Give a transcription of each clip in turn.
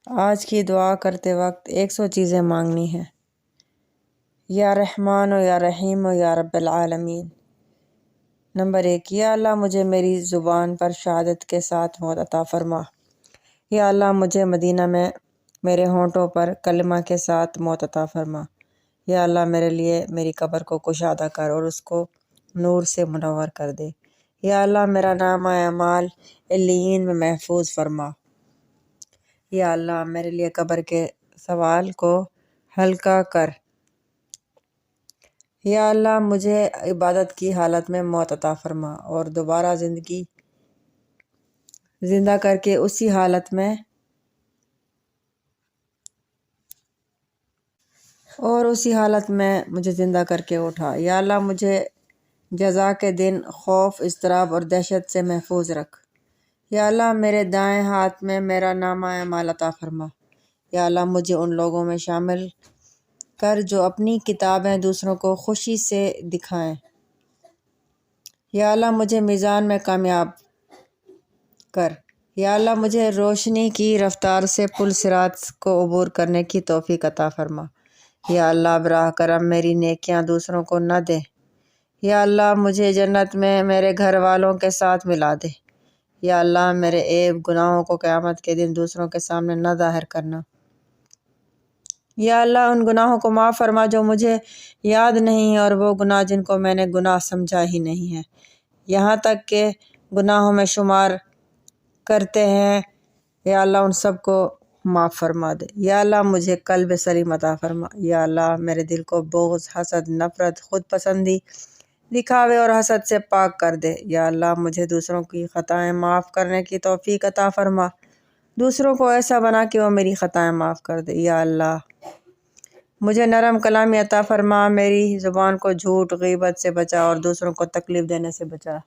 آج کی دعا کرتے وقت 100 چیزیں مانگنی ہیں۔ یا رحمان و یا رحیم و یا رب العالمین۔ نمبر 1، یا اللہ مجھے میری زبان پر شہادت کے ساتھ موت عطا فرما۔ یا اللہ مجھے مدینہ میں میرے ہونٹوں پر کلمہ کے ساتھ موت عطا فرما۔ یا اللہ میرے لیے میری قبر کو کشادہ کر اور اس کو نور سے منور کر دے۔ یا اللہ میرا نامہ اعمال علیین میں محفوظ فرما۔ یا اللہ میرے لیے قبر کے سوال کو ہلکا کر۔ یا اللہ مجھے عبادت کی حالت میں موت عطا فرما اور دوبارہ زندہ کر کے اسی حالت میں مجھے زندہ کر کے اٹھا۔ یا اللہ مجھے جزا کے دن خوف، اضطراب اور دہشت سے محفوظ رکھ۔ یا اللہ میرے دائیں ہاتھ میں میرا نامہ اعمال عطا فرما۔ یا اللہ مجھے ان لوگوں میں شامل کر جو اپنی کتابیں دوسروں کو خوشی سے دکھائیں۔ یا اللہ مجھے میزان میں کامیاب کر۔ یا اللہ مجھے روشنی کی رفتار سے پل صراط کو عبور کرنے کی توفیق عطا فرما۔ یا اللہ براہ کرم میری نیکیاں دوسروں کو نہ دے۔ یا اللہ مجھے جنت میں میرے گھر والوں کے ساتھ ملا دے۔ یا اللہ میرے عیب گناہوں کو قیامت کے دن دوسروں کے سامنے نہ ظاہر کرنا۔ یا اللہ ان گناہوں کو معاف فرما جو مجھے یاد نہیں اور وہ گناہ جن کو میں نے گناہ سمجھا ہی نہیں ہے، یہاں تک کہ گناہوں میں شمار کرتے ہیں۔ یا اللہ ان سب کو معاف فرما دے۔ یا اللہ مجھے قلب سلیم عطا فرما۔ یا اللہ میرے دل کو بغض، حسد، نفرت، خود پسندی، دکھاوے اور حسد سے پاک کر دے۔ یا اللہ مجھے دوسروں کی خطائیں معاف کرنے کی توفیق عطا فرما، دوسروں کو ایسا بنا کہ وہ میری خطائیں معاف کر دے۔ یا اللہ مجھے نرم کلامی عطا فرما، میری زبان کو جھوٹ، غیبت سے بچا اور دوسروں کو تکلیف دینے سے بچا۔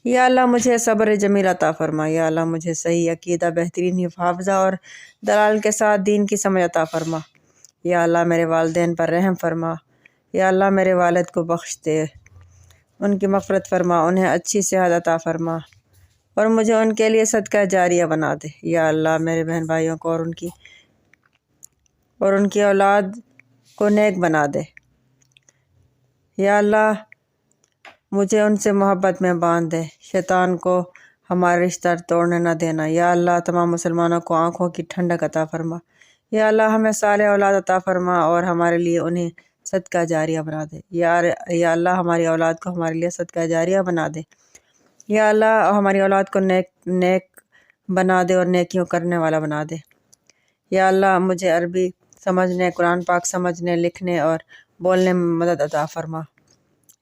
یا اللہ مجھے صبر جمیل عطا فرما۔ یا اللہ مجھے صحیح عقیدہ، بہترین حفاظہ اور دلال کے ساتھ دین کی سمجھ عطا فرما۔ یا اللہ میرے والدین پر رحم فرما۔ یا اللہ میرے والد کو بخش دے، ان کی مغفرت فرما، انہیں اچھی صحت عطا فرما اور مجھے ان کے لیے صدقہ جاریہ بنا دے۔ یا اللہ میرے بہن بھائیوں کو اور ان کی اولاد کو نیک بنا دے۔ یا اللہ مجھے ان سے محبت میں باندھ دے، شیطان کو ہمارے رشتہ توڑنے نہ دینا۔ یا اللہ تمام مسلمانوں کو آنکھوں کی ٹھنڈک عطا فرما۔ یا اللہ ہمیں صالح اولاد عطا فرما اور ہمارے لیے انہیں صدقہ جاریہ بنا دے۔ یا اللہ ہماری اولاد کو ہمارے لیے صدقہ جاریہ بنا دے۔ یا اللہ ہماری اولاد کو نیک بنا دے اور نیکیوں کرنے والا بنا دے۔ یا اللہ مجھے عربی سمجھنے، قرآن پاک سمجھنے، لکھنے اور بولنے میں مدد عطا فرما۔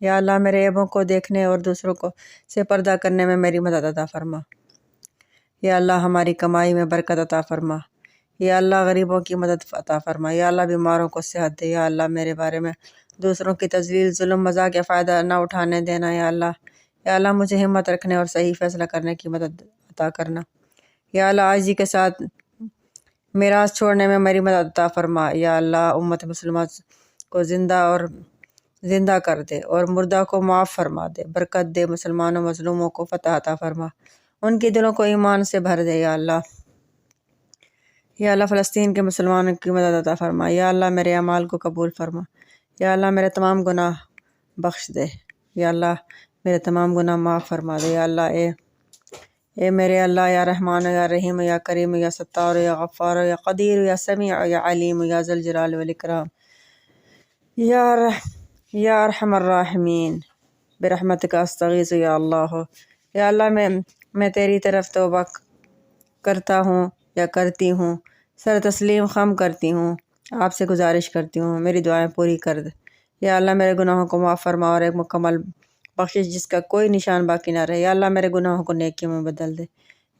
یا اللہ میرے عیبوں کو دیکھنے اور دوسروں سے پردہ کرنے میں میری مدد عطا فرما۔ یا اللہ ہماری کمائی میں برکت عطا فرما۔ یا اللہ غریبوں کی مدد عطا فرما۔ یا اللہ بیماروں کو صحت دے۔ یا اللہ میرے بارے میں دوسروں کی تذلیل، ظلم، مذاق یا فائدہ نہ اٹھانے دینا۔ یا اللہ مجھے ہمت رکھنے اور صحیح فیصلہ کرنے کی مدد عطا کرنا۔ یا اللہ عاجزی کے ساتھ میراث چھوڑنے میں میری مدد عطا فرما۔ یا اللہ امت مسلمہ کو زندہ کر دے اور مردہ کو معاف فرما دے، برکت دے، مسلمانوں مظلوموں کو فتح عطا فرما، ان کی دلوں کو ایمان سے بھر دے۔ یا اللہ فلسطین کے مسلمانوں کی مدد عطا فرما۔ یا اللہ میرے اعمال کو قبول فرما۔ یا اللہ میرے تمام گناہ بخش دے۔ یا اللہ میرے تمام گناہ معاف فرما دے۔ یا اللہ اے میرے اللہ، یا رحمان یا رحیم یا کریم یا ستار یا غفار یا قدیر یا سمیع یا علیم یا ذی الجلال والاکرام یا ارحم الراحمین برحمتک استغیث یا اللہ۔ یا اللہ میں تیری طرف توبہ کرتا ہوں یا کرتی ہوں، سر تسلیم خم کرتی ہوں، آپ سے گزارش کرتی ہوں میری دعائیں پوری کر دے۔ یا اللہ میرے گناہوں کو معاف فرما اور ایک مکمل بخشش جس کا کوئی نشان باقی نہ رہے۔ یا اللہ میرے گناہوں کو نیکیوں میں بدل دے۔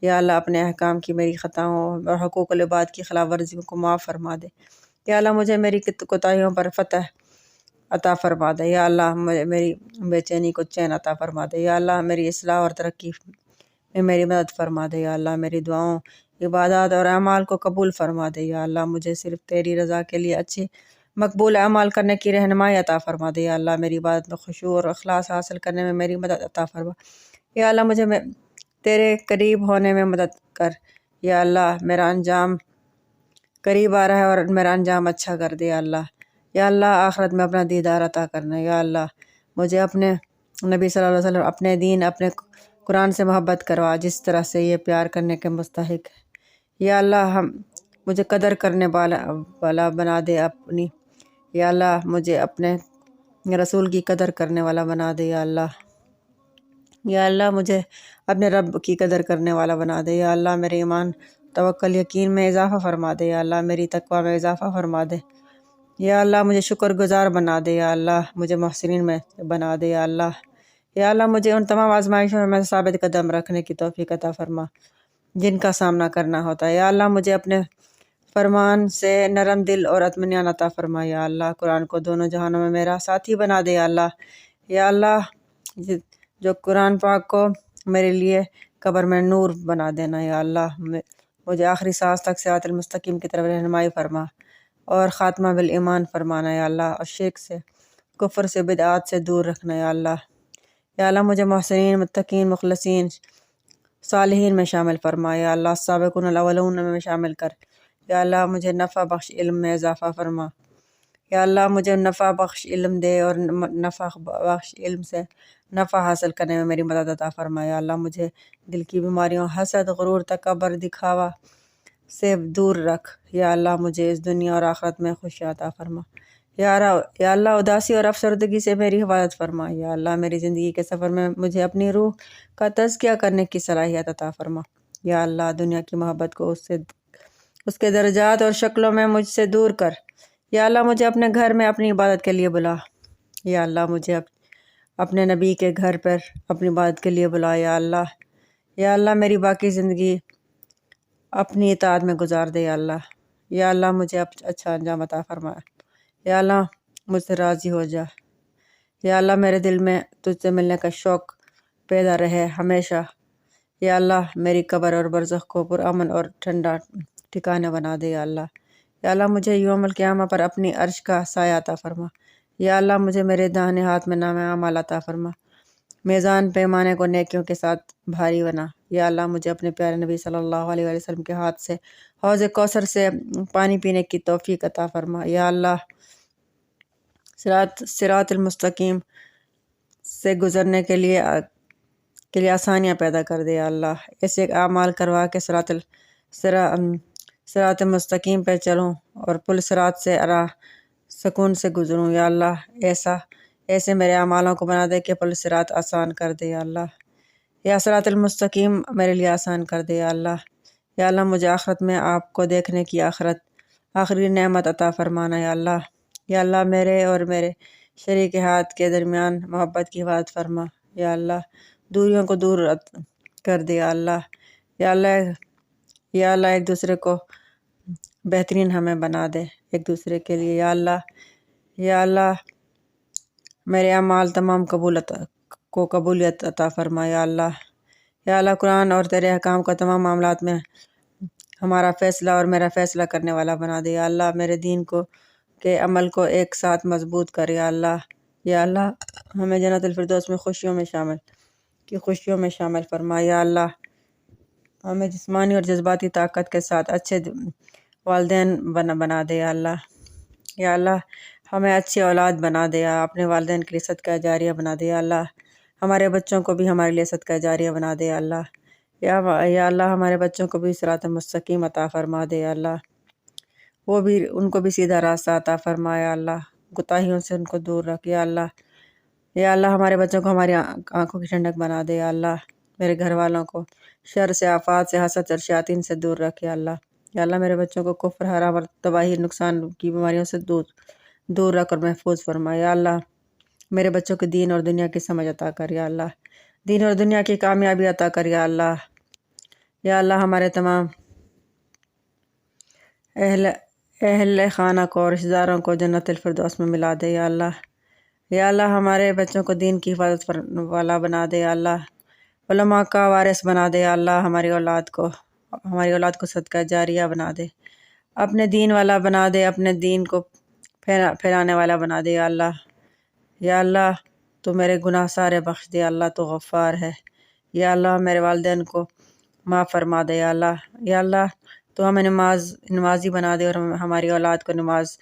یا اللہ اپنے احکام کی میری خطاؤں اور حقوق العباد کی خلاف ورزیوں کو معاف فرما دے۔ یا اللہ مجھے میری کوتاہیوں پر فتح عطا فرما دے۔ یا اللہ میری بے چینی کو چین عطا فرما دے۔ یا اللہ میری اصلاح اور ترقی میں میری مدد فرما دے۔ یا اللہ میری دعاؤں، عبادات اور اعمال کو قبول فرما دے۔ یا اللہ مجھے صرف تیری رضا کے لیے اچھے مقبول اعمال کرنے کی رہنمائی عطا فرما دے۔ یا اللہ میری عبادت میں خشوع اور اخلاص حاصل کرنے میں میری مدد عطا فرما۔ یا اللہ مجھے تیرے قریب ہونے میں مدد کر۔ یا اللہ میرا انجام قریب آ رہا ہے اور میرا انجام اچھا کر دے یا اللہ۔ یا اللہ آخرت میں اپنا دیدار عطا کرنا یا اللہ۔ مجھے اپنے نبی صلی اللہ علیہ وسلم، اپنے دین، اپنے قرآن سے محبت کروا جس طرح سے یہ پیار کرنے کے مستحق ہے۔ یا اللہ مجھے قدر کرنے والا بنا دے اپنی۔ یا اللہ مجھے اپنے رسول کی قدر کرنے والا بنا دے یا اللہ۔ یا اللہ مجھے اپنے رب کی قدر کرنے والا بنا دے یا اللہ۔ میرے ایمان، توکل، یقین میں اضافہ فرما دے یا اللہ۔ میری تقویٰ میں اضافہ فرما دے یا اللہ۔ مجھے شکر گزار بنا دے یا اللہ۔ مجھے محسنین میں بنا دے یا اللہ۔ یا اللہ مجھے ان تمام آزمائشوں میں ثابت قدم رکھنے کی توفیق عطا فرما جن کا سامنا کرنا ہوتا ہے یا اللہ۔ مجھے اپنے فرمان سے نرم دل اور اطمینان عطا فرما یا اللہ۔ قرآن کو دونوں جہانوں میں میرا ساتھی بنا دے یا اللہ۔ یا اللہ جو قرآن پاک کو میرے لیے قبر میں نور بنا دینا یا اللہ۔ مجھے آخری سانس تک صراط المستقیم کی طرف رہنمائی فرما اور خاتمہ بالایمان فرمانا یا اللہ، اور شرک سے، کفر سے، بدعات سے دور رکھنا یا اللہ۔ یا اللہ مجھے محسنین، متقین، مخلصین، صالحین میں شامل فرما یا اللہ۔ سابقون الاولون میں شامل کر یا اللہ۔ مجھے نفع بخش علم میں اضافہ فرما یا اللہ۔ مجھے نفع بخش علم دے اور نفع بخش علم سے نفع حاصل کرنے میں میری مدد عطا فرما یا اللہ۔ مجھے دل کی بیماریوں، حسد، غرور، تکبر، دکھاوا سے دور رکھ یا اللہ۔ مجھے اس دنیا اور آخرت میں خوشی عطا فرما یا اللہ۔ اداسی اور افسردگی سے میری حفاظت فرما یا اللہ۔ میری زندگی کے سفر میں مجھے اپنی روح کا تزکیہ کرنے کی صلاحیت عطا فرما یا اللہ۔ دنیا کی محبت کو اس کے درجات اور شکلوں میں مجھ سے دور کر یا اللہ۔ مجھے اپنے گھر میں اپنی عبادت کے لیے بلا یا اللہ۔ مجھے اپنے نبی کے گھر پر اپنی عبادت کے لیے بلا یا اللہ۔ یا اللہ میری باقی زندگی اپنی اطاعت میں گزار دے یا اللہ۔ یا اللہ مجھے اچھا انجام عطا فرما یا اللہ۔ مجھ سے راضی ہو جا یا اللہ۔ میرے دل میں تجھ سے ملنے کا شوق پیدا رہے ہمیشہ یا اللہ۔ میری قبر اور برزخ کو پرامن اور ٹھنڈا ٹھکانہ بنا دے یا اللہ۔ یا اللہ مجھے یوم القیامہ پر اپنی عرش کا سایہ عطا فرما یا اللہ۔ مجھے میرے داہنے ہاتھ میں نام اعمال عطا فرما، میزان پیمانے کو نیکیوں کے ساتھ بھاری بنا یا اللہ۔ مجھے اپنے پیارے نبی صلی اللہ علیہ وسلم کے ہاتھ سے حوض کوثر سے پانی پینے کی توفیق عطا فرما یا اللہ۔ صراط المستقیم سے گزرنے کے لیے آسانیاں پیدا کر دے یا اللہ۔ ایسے اعمال کروا کہ صراط مستقیم پہ چلوں اور پل صراط سے سکون سے گزروں یا اللہ۔ ایسے میرے اعمالوں کو بنا دے کہ پل صراط آسان کر دے یا اللہ۔ یا صراط المستقیم میرے لیے آسان کر دے یا اللہ۔ یا اللہ مجھے آخرت میں آپ کو دیکھنے کی آخری نعمت عطا فرمانا یا اللہ۔ یا اللہ میرے اور میرے شریک ہاتھ کے درمیان محبت کی حفاظت فرما یا اللہ۔ دوریوں کو دور کر دے یا اللہ۔ یا اللہ ایک دوسرے کو بہترین ہمیں بنا دے ایک دوسرے کے لیے یا اللہ۔ یا اللہ میرے اعمال تمام قبولیت عطا فرما یا اللہ۔ یا اللہ قرآن اور تیرے احکام کو تمام معاملات میں ہمارا فیصلہ اور میرا فیصلہ کرنے والا بنا دے یا اللہ۔ میرے دین کے عمل کو ایک ساتھ مضبوط کر یا اللہ۔ یا اللہ ہمیں جنت الفردوس میں خوشیوں میں شامل فرما یا اللہ۔ ہمیں جسمانی اور جذباتی طاقت کے ساتھ اچھے والدین بنا دے یا اللہ۔ یا اللہ ہمیں اچھی اولاد بنا دے یا اپنے والدین کے لیے صدقہ جاریہ بنا دے یا اللہ۔ ہمارے بچوں کو بھی ہمارے لیے صدقہ جاریہ بنا دے یا اللہ۔ یا اللہ ہمارے بچوں کو بھی صراط مستقیم عطا فرما دے یا اللہ۔ ان کو بھی سیدھا راستہ عطا فرما یا اللہ۔ کوتاہیوں سے ان کو دور رکھ یا اللہ۔ یا اللہ ہمارے بچوں کو ہماری آنکھوں کی ٹھنڈک بنا دے یا اللہ۔ میرے گھر والوں کو شر سے، آفات سے، حسد اور شیاطین سے دور رکھ یا اللہ۔ یا اللہ میرے بچوں کو کفر، حرام اور تباہی، نقصان کی بیماریوں سے دور رکھ اور محفوظ فرما یا اللہ۔ میرے بچوں کو دین اور دنیا کی سمجھ عطا کر یا اللہ۔ دین اور دنیا کی کامیابی عطا کر یا اللہ۔ یا اللہ ہمارے تمام اہل خانہ کو، رشتہ داروں کو جنت الفردوس میں ملا دے یا اللہ۔ یا اللہ ہمارے بچوں کو دین کی حفاظت والا بنا دے یا اللہ۔ علماء کا وارث بنا دے یا اللہ۔ ہماری اولاد کو صدقہ جاریہ بنا دے، اپنے دین والا بنا دے، اپنے دین کو پھیلانے والا بنا دے یا اللہ۔ یا اللہ تو میرے گناہ سارے بخش دے یا اللہ، تو غفار ہے یا اللہ۔ میرے والدین کو معاف فرما دے یا اللہ۔ یا اللہ تو ہمیں نمازی بنا دے اور ہماری اولاد کو نماز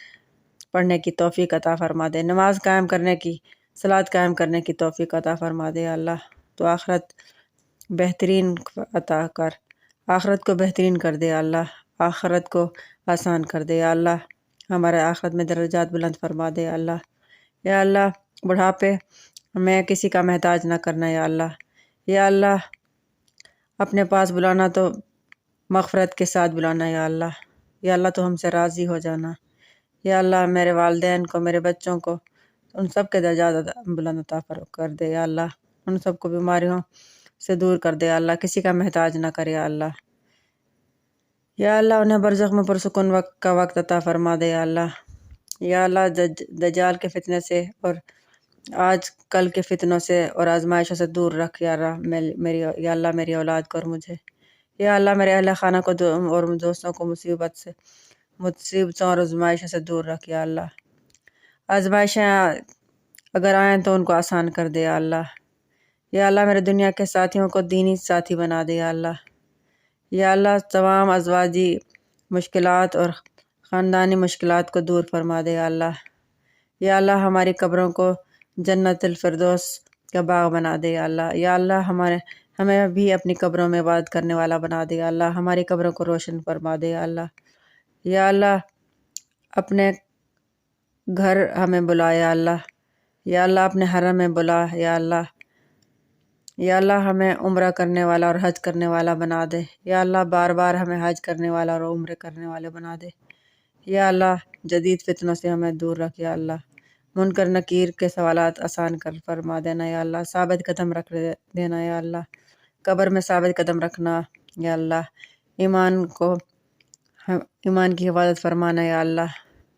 پڑھنے کی توفیق عطا فرما دے، نماز قائم کرنے کی، صلاۃ قائم کرنے کی توفیق عطا فرما دے یا اللہ۔ تو آخرت بہترین عطا کر، آخرت کو بہترین کر دے یا اللہ، آخرت کو آسان کر دے یا اللہ، ہمارے آخرت میں درجات بلند فرما دے یا اللہ۔ یا اللہ بڑھاپے میں کسی کا محتاج نہ کرنا یا اللہ۔ یا اللہ اپنے پاس بلانا تو مغفرت کے ساتھ بلانا یا اللہ۔ یا اللہ تو ہم سے راضی ہو جانا۔ یا اللہ میرے والدین کو، میرے بچوں کو، ان سب کے درجات بلند عطا کر دے یا اللہ، ان سب کو بیماریوں سے دور کر دے یا اللہ، کسی کا محتاج نہ کرے یا اللہ۔ یا اللہ انہیں برزخ میں پرسکون وقت کا وقت عطا فرما دے یا اللہ۔ یا اللہ دجال کے فتنے سے اور آج کل کے فتنوں سے اور آزمائشوں سے دور رکھ یا اللہ یا اللہ میری اولاد کو اور مجھے۔ یا اللہ میرے اہل خانہ کو اور دوستوں کو مصیبتوں اور آزمائشوں سے دور رکھ یا اللہ۔ آزمائشیں اگر آئیں تو ان کو آسان کر دے یا اللہ۔ یا اللہ میرے دنیا کے ساتھیوں کو دینی ساتھی بنا دے یا اللہ۔ یا اللہ تمام ازواجی مشکلات اور خاندانی مشکلات کو دور فرما دے یا اللہ۔ یا اللہ ہماری قبروں کو جنت الفردوس کا باغ بنا دے یا اللہ۔ یا اللہ ہمیں بھی اپنی قبروں میں عبادت کرنے والا بنا دے یا اللہ، ہماری قبروں کو روشن فرما دے یا اللہ۔ یا اللہ اپنے گھر ہمیں بلا یا اللہ۔ یا اللہ اپنے حرم میں بلا یا اللہ۔ یا اللہ ہمیں عمرہ کرنے والا اور حج کرنے والا بنا دے یا اللہ، بار بار ہمیں حج کرنے والا اور عمرے کرنے والے بنا دے یا اللہ۔ جدید فتنوں سے ہمیں دور رکھ یا اللہ، منکر نکیر کے سوالات آسان کر فرما دینا یا اللہ، ثابت قدم رکھ دینا یا اللہ، قبر میں ثابت قدم رکھنا یا اللہ، ایمان کی حفاظت فرمانا یا اللہ۔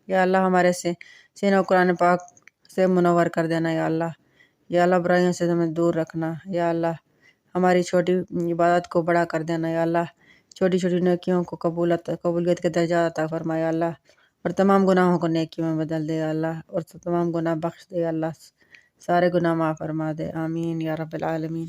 یا اللہ ہمارے سینوں قرآن پاک سے منور کر دینا یا اللہ۔ یا اللہ برائیوں سے ہمیں دور رکھنا یا اللہ، ہماری چھوٹی عبادت کو بڑا کر دینا یا اللہ، چھوٹی چھوٹی نیکیوں کو قبولیت کے درجات عطا فرما یا اللہ، اور تمام گناہوں کو نیکیوں میں بدل دے یا اللہ، اور تمام گناہ بخش دے یا اللہ، سارے گناہ معاف فرما دے، آمین یا رب العالمین۔